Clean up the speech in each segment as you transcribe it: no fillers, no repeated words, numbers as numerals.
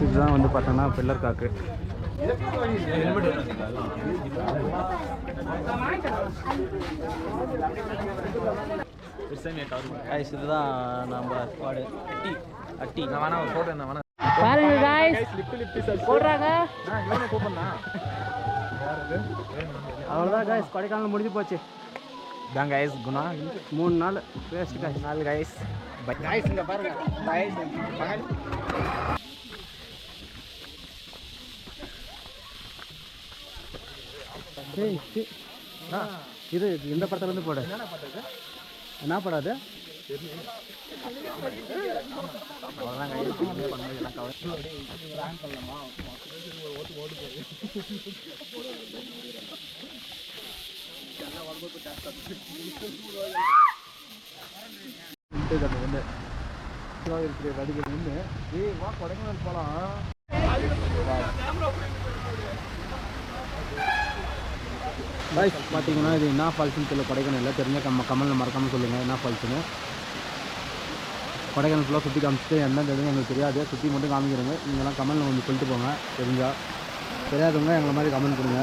இதுதான் வந்து பார்த்தோன்னா பில்லர் காக்கு. இதுதான் நம்ம ஸ்குவாடு. அட்டி நான் வேணா ஒரு போட்டோ என்ன வேணா பாருங்க गाइस போடுறாங்க. அவ்வளோதான் गाइस, கொடைக்கானல் முடிஞ்சு போச்சு. இதான் गाइस குணா 3 நாள் waste guys. 4 guys by guys. இங்க பாருங்க गाइस இது இந்த படத்துல இருந்து போடு. என்ன படம் அது? வடிகள் நின்று வா கொடைக்கானல் போலாம். பார்த்தீங்கன்னா இது என்ன ஃபால்ஸ்னு சொல்ல கொடைக்கானல் தெரிஞ்ச கமலில் மறக்காமல் சொல்லுங்கள் என்ன ஃபால்ஸுன்னு. கொடைக்கானல் ஃபுல்லாக சுற்றி காமிச்சிட்டு என்ன தெரியுங்க எங்களுக்கு தெரியாது, சுற்றி மட்டும் காமிக்கிறோங்க. நீங்கள்லாம் கமலில் கொஞ்சம் சொல்லிட்டு போங்க, தெரிஞ்சால். தெரியாதவங்க எங்களை மாதிரி கமெண்ட் கொடுங்க.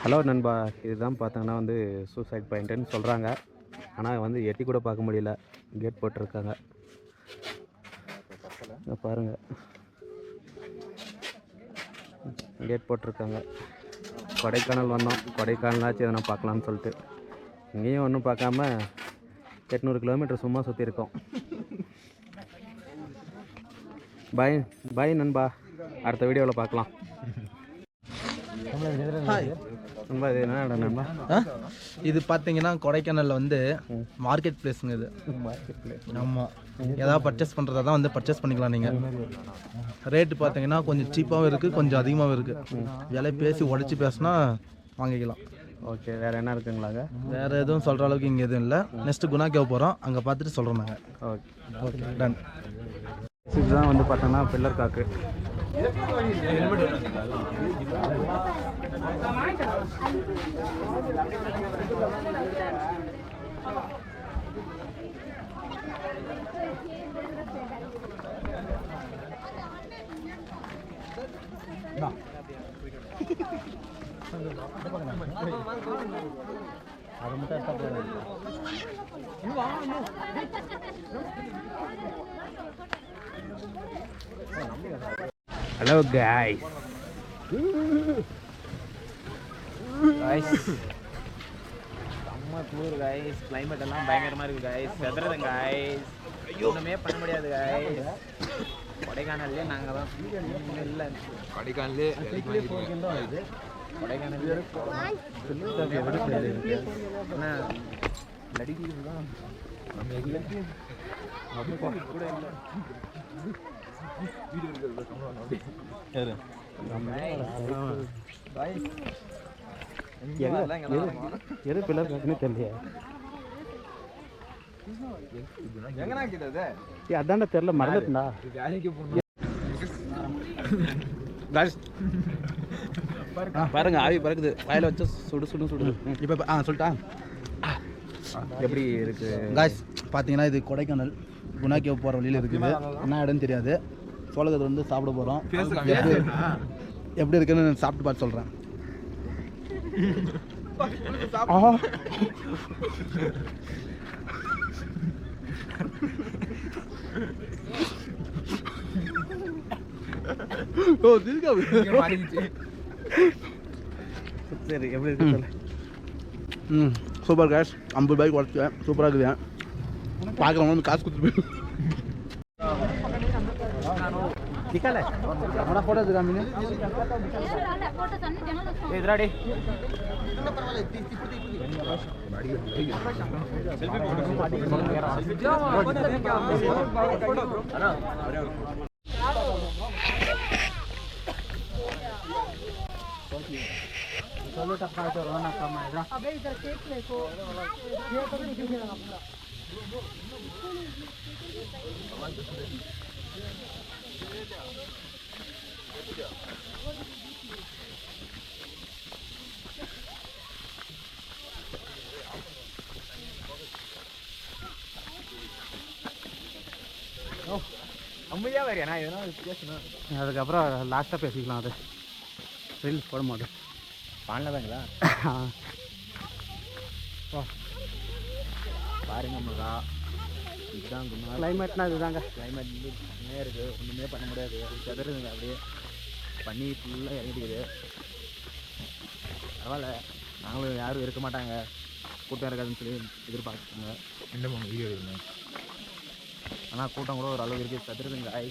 ஹலோ நண்பா, இதுதான் பார்த்தீங்கன்னா வந்து சூசைட் பாயிண்ட்டுன்னு சொல்கிறாங்க. ஆனால் வந்து எட்டி கூட பார்க்க முடியல, கேட் போட்டிருக்காங்க பாருங்கள். கேட் போட்டிருக்காங்க. கொடைக்கானல் வந்தோம், கொடைக்கானலாச்சும் எதனா பார்க்கலான்னு சொல்லிட்டு. இங்கேயும் ஒன்றும் பார்க்காம 800 கிலோமீட்டர் சும்மா சுற்றிருக்கோம். பாய் பாய் நண்பா, அடுத்த வீடியோவில் பார்க்கலாம். நண்பா இது என்ன இடம் நண்பா? இது பார்த்தீங்கன்னா கொடைக்கானலில் வந்து மார்க்கெட் பிளேஸுங்க இது. ஆமாம், ஏதாவது பர்ச்சேஸ் பண்ணுறதா தான் வந்து பர்ச்சேஸ் பண்ணிக்கலாம். நீங்கள் ரேட்டு பார்த்தீங்கன்னா கொஞ்சம் சீப்பாகவும் இருக்குது, கொஞ்சம் அதிகமாகவும் இருக்குது. விலை பேசி உடச்சி பேசினா வாங்கிக்கலாம். ஓகே, வேறு என்ன இருக்குங்களாங்க? வேறு எதுவும் சொல்கிற அளவுக்கு இங்கே எதுவும் இல்லை. நெக்ஸ்ட்டு குணா கேவ் போகிறோம், அங்கே பார்த்துட்டு சொல்கிறோம் நாங்கள். Okay okay done. இதுதான் வந்து பார்த்தோன்னா பில்லர் காக்கு. அது மட்டும் எடுத்தா போதும். ஹலோ गाइस செம்ம கூர் गाइस. கிளைமேட் எல்லாம் பயங்கரமா இருக்கு गाइस. செதறதுங்க गाइस. ஒண்ணுமே பண்ண முடியாது गाइस. கொடைக்கானல்லே நாங்க தான் இல்ல. கொடைக்கானல்லே போகின்றோம். இது கொடைக்கானல்லே என்ன லடிக்குது தான் நம்ம எங்களுக்கு கூட இல்ல. வீடியோ எடுக்கிறது கம்மி அப்படி யாரு நம்ம गाइस எது பில்லர் காக்குன்னு தெரியலையே. எங்கனா கிட்டது அதான்டா தெரியல, மறந்துட்டா. வேலைக்கு போகணும் பாருங்க, ஆவி பறக்குது, வாயில் வச்சு சுடு சுடு சுடுது. இப்போ சொல்லிட்டா எப்படி இருக்கு காய்ஸ்? பார்த்தீங்கன்னா இது கொடைக்கானல் குணா கேவ் போகிற வழியில் இருக்குது. என்ன இடம்னு தெரியாது. சோளகத்தில் வந்து சாப்பிட போகிறோம். எப்படி இருக்குன்னு சாப்பிட்டு பார்த்து சொல்கிறேன். சரி, எப்படி இருக்கு சொல்லு. சூப்பர் கேஷ், 50 ரூபாய்க்கு உடச்சேன். சூப்பராக இருக்குது. பார்க்குறவங்க காசு கொடுத்துட்டு दिखाले हमरा फोटो दिखा मिने फोटो तन्ने जंगल ए इधर चलो टप्पा तो रोना कम आएगा अबे इधर केक देखो ये तो नहीं दिखेगा पूरा அமைதியாக வரையா நான் எதனா பேசணும். அதுக்கப்புறம் லாஸ்ட்டாக பேசிக்கலாம். அது ரீல்ஸ் போட மாட்டேன். பாடலதாங்களா பாருங்க மகா. இதுதான் குணா. கிளைமேட்னா இதுதாங்க. கிளைமேட் வந்து செம்மையாக இருக்குது. ஒன்றுமே பண்ண முடியாது. செதறுதுங்க அப்படியே. பண்ணி ஃபுல்லாக இறங்கிட்டுக்குது. பரவாயில்ல, நாங்களும் யாரும் இருக்க மாட்டாங்க, கூட்டம் இருக்காதுன்னு சொல்லி எதிர்பார்க்குறாங்க. என்ன வீடியோ எடுக்கணும். ஆனால் கூட்டம் கூட ஒரு அளவு இருக்குது. செதறுதுங்க ஐ.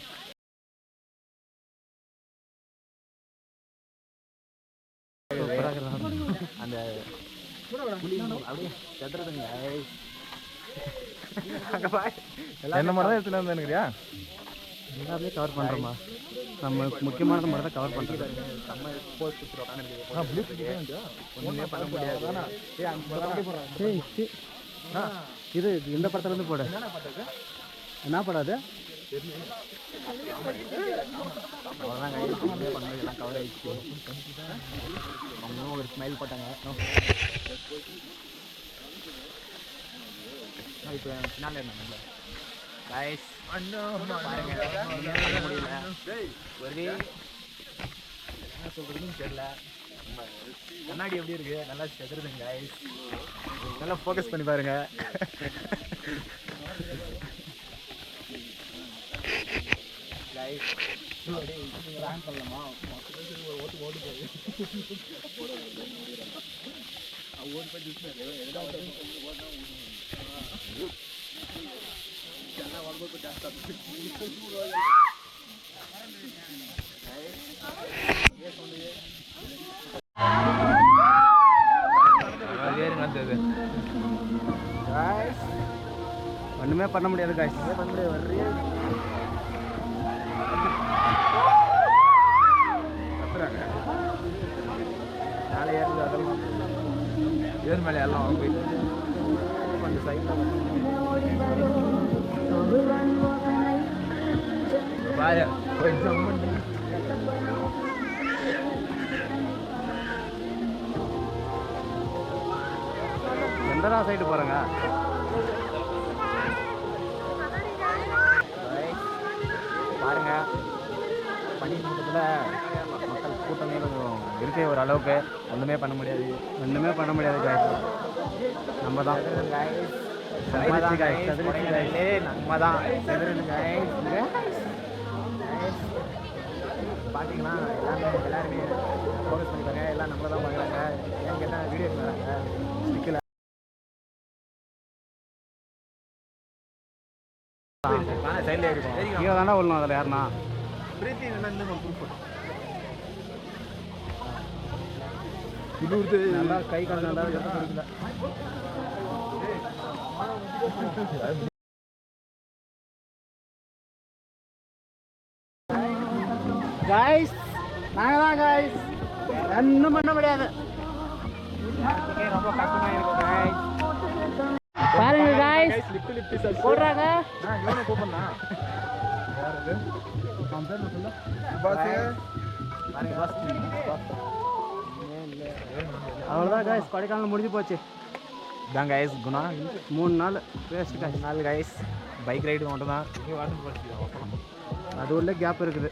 அந்த புலி அப்படியே செதறுதுங்க ஐ. அங்கே பாய் என்ன மாதிரி தான் எடுத்துன்னு வந்துருக்கிறியா? எல்லாமே கவர் பண்ணுறோமா? நம்ம முக்கியமானது மட்டும் தான் கவர் பண்ணுறது. நம்ம போஸ்ட் கொடுத்துருவோம். ஒன்றுமே பண்ண முடியாது. இது இந்த படத்துலேருந்து போடு. என்ன படம் அது? அவ்வளோதான் கையில் பண்ணதெல்லாம் கவர் ஆகிடுச்சு. அவங்களும் ஒரு ஸ்மைல் போட்டாங்க. இப்போ பின்னாலே இருந்தாங்க கைஸ். பாருங்க முடியல. ஒரே என்ன சொல்கிறதுன்னு தெரியல. கண்ணாடி எப்படி இருக்கு? நல்லா செதுருதுங்க கைஸ். நல்லா ஃபோக்கஸ் பண்ணி பாருங்க. கைஸ் ரேங்க் பண்ணலாமா? ஓட்டு போய் ஒன்றுமே பண்ண முடியாது காய்ஸ். பண்ண முடியாது. வர்றே மேலே ஏறுது. அதெல்லாம் ஏறு மேலே எல்லாம் போயிட்டு அந்த சைடில் பாரு கொஞ்சம் எந்தடா சைடு போகிறேங்க? பாருங்க பனிமூட்டத்தில் மக்கள் கூட்டமே கொஞ்சம் இருக்கே ஒரு அளவுக்கு. ஒன்றுமே பண்ண முடியாது. ஒன்றுமே பண்ண முடியாது காய்ஸ். நம்ம தான் நம்ம தான் பார்த்தீங்கன்னா எல்லாருமே ஃபோக்கஸ் பண்ணிப்பாங்க. எல்லாம் நம்மளை தான் பார்க்குறாங்க. ஏன்னு கேட்டால் வீடியோ எடுக்கிறாங்க. ஸ்டிக்கில் சைடில் இருக்கும். இங்கே தானே விடணும். அதில் யாருண்ணா? பிரீத்தி இன்னும் நல்லா கை கால் நல்லா இருக்குல்ல. காய்ஸ் நாங்கள் தான் காய்ஸ். ஒன்றும் பண்ண முடியாது. ரொம்ப கஷ்டமாக இருக்கும் guys. பாருங்க காய்ஸ் போடுறாங்க. அவ்வளோதான் காய்ஸ். கொடைக்கானல் முடிஞ்சு போச்சு. இதான் கைஸ் குணா. 3 நாள் waste guys. 4 guys. Bike ride மட்டும் தான். அது உள்ள கேப் இருக்குது.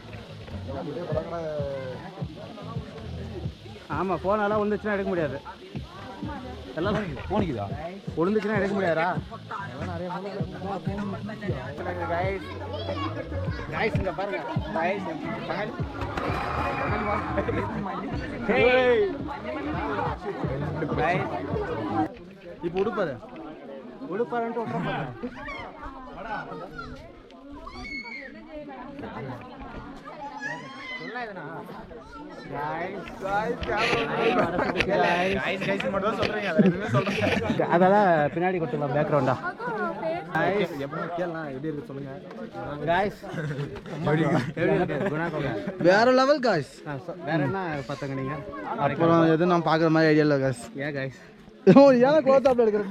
ஆமாம் ஃபோனெல்லாம் விழுந்துச்சுன்னா எடுக்க முடியாது. எல்லாம் போனிக்குதா? விழுந்துச்சுன்னா எடுக்க முடியாதா? கைஸ் கைஸ் இங்கே பாருங்க கைஸ். இப்போ உடுப்பாரு உடுப்பாருன்ட்டு விட்டுறேன். அதெல்லாம் பின்னாடி கொடுத்துக்கலாம் பேக்ரவுண்டா. எப்படி கேட்கலாம் எப்படி இருக்கு சொல்லுங்க காய்ஸ். வேற லெவல் காய்ஸ். வேற என்ன பார்த்தங்க நீங்கள்? அப்புறம் எதுவும் நான் பார்க்குற மாதிரி ஐடியா இல்லை காய்ஸ். ஏன் காய்ஸ்? ஏன்னா கோத்தாப்பில் எடுக்கிற